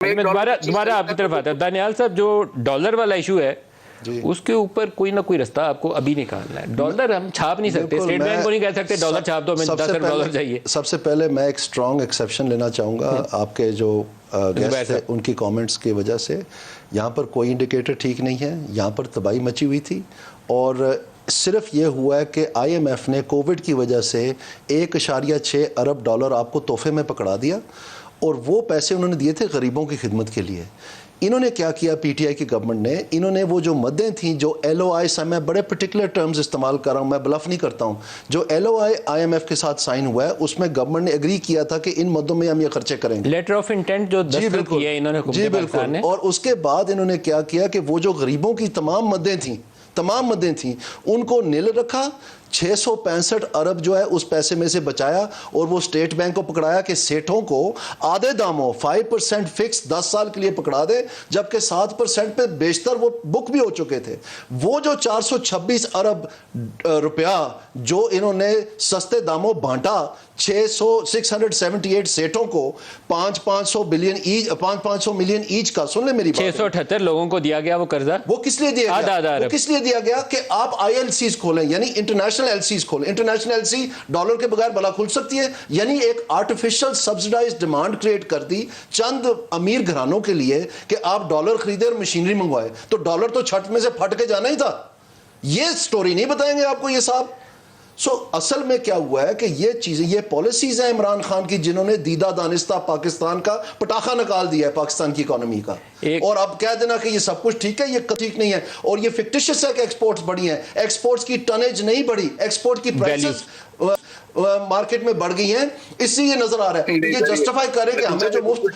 मैं दोबारा आपकी तरफ आता है दानियाल साहब, जो डॉलर वाला इशू है उसके ऊपर कोई ना कोई रास्ता आपको अभी निकालना है। डॉलर हम छाप नहीं सकते, स्टेट बैंक को नहीं कह सकते डॉलर छाप दो, हमें 10 अरब डॉलर चाहिए। सबसे पहले मैं एक स्ट्रॉन्ग एक्सेप्शन लेना चाहूँगा आपके जो गेस्ट थे उनकी कमेंट्स की वजह से। यहाँ पर कोई इंडिकेटर ठीक नहीं है, यहाँ पर तबाही मची हुई थी और सिर्फ ये हुआ है कि IMF ने कोविड की वजह से 1.6 अरब डॉलर आपको तोहफे में पकड़ा दिया और वो पैसे उन्होंने दिए थे गरीबों की खिदमत के लिए। इन्होंने क्या किया, PTI की गवर्नमेंट ने, इन्होंने वो जो मदें थी, जो LOI, मैं बड़े पर्टिकुलर टर्म्स इस्तेमाल कर रहा हूँ, मैं ब्लफ नहीं करता हूँ, जो LOI IMF के साथ साइन हुआ है उसमें गवर्नमेंट ने एग्री किया था कि इन मदों में हम ये खर्चे करेंगे। लेटर ऑफ इंटेंट जो दस्तखत किया इन्होंने, जी बिल्कुल। और उसके बाद इन्होंने क्या किया कि वो जो गरीबों की तमाम मदें थी उनको नील रखा। 665 अरब जो है उस पैसे में से बचाया और वो स्टेट बैंक को पकड़ाया कि सेठों को आधे दामों 5% फिक्स 10 साल के लिए पकड़ा दे, जबकि 7% पे बेशतर वो बुक भी हो चुके थे। वो जो 426 अरब रुपया जो इन्होंने सस्ते दामों बांटा 678 सेठों को 500 मिलियन ईच का, सुन ले मेरी बात, 678 लोगों को दिया गया वो कर्जा। वो किस लिए दिया गया? वो किस लिए दिया गया कि आप ILCs खोलें, यानी इंटरनेशनल LCs खोलें। इंटरनेशनल LC डॉलर के बगैर भला खुल सकती है? यानी एक आर्टिफिशियल सब्सिडाइज्ड डिमांड क्रिएट कर दी चंद अमीर घरानों के लिए कि आप डॉलर खरीदे और मशीनरी मंगवाए, तो डॉलर तो छठ में से फट के जाना ही था। ये स्टोरी नहीं बताएंगे आपको ये साहब। असल में क्या हुआ है कि ये चीजें, ये पॉलिसीज हैं इमरान खान की जिन्होंने दीदा दानिस्ता पाकिस्तान का पटाखा निकाल दिया है पाकिस्तान की इकोनॉमी का। और अब कह देना कि ये सब कुछ ठीक है, ये ठीक नहीं है। और ये फिक्टिशियस है कि एक्सपोर्ट्स बढ़ी हैं, एक्सपोर्ट्स की टनेज नहीं बढ़ी, एक्सपोर्ट की प्राइसेस मार्केट में बढ़ गई हैं, इससे ये नजर आ रहा है। ये जस्टिफाई करें कि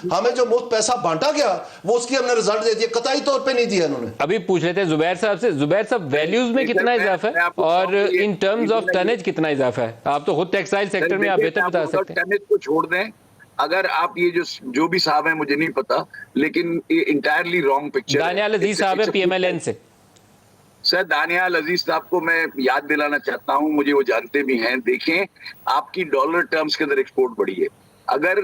हमें जो मुफ्त पैसा बांटा गया वो उसकी हमने रिजल्ट दे दिया, कतई तौर पे नहीं दिया इन्होंने। अभी पूछ लेते हैं जुबैर साहब से। जुबैर साहब, वैल्यूज में कितना इजाफा है और इन टर्म्स ऑफ टनेज कितना इजाफा है? आप तो खुद टेक्सटाइल सेक्टर में, आप बेहतर बता सकते हैं। टनेज को छोड़ दें, अगर आप ये जो भी साहब है मुझे नहीं पता, लेकिन ये इंटायरली रॉन्ग पिक्चर। दानियाल अजीज साहब है PMLN से। सर, दानियाल अजीज साहब को मैं याद दिलाना चाहता हूं, मुझे वो जानते भी हैं। देखें, आपकी डॉलर टर्म्स के अंदर एक्सपोर्ट बढ़ी है, अगर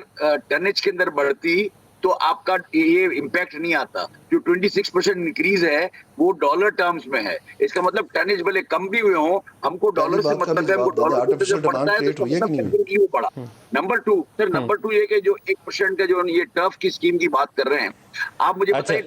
टनेज के अंदर बढ़ती तो आपका ये इम्पैक्ट नहीं आता। जो 26% इंक्रीज है वो डॉलर टर्म्स में है, इसका मतलब टनेज भले कम भी हुए हों, हमको डॉलर से मतलब है, वो डॉलर से बढ़ता है तो मतलब बढ़ा। नंबर 2 सर, नंबर 2 ये कि जो 1% का जो ये टर्फ की स्कीम की बात कर रहे हैं आप, मुझे बताइए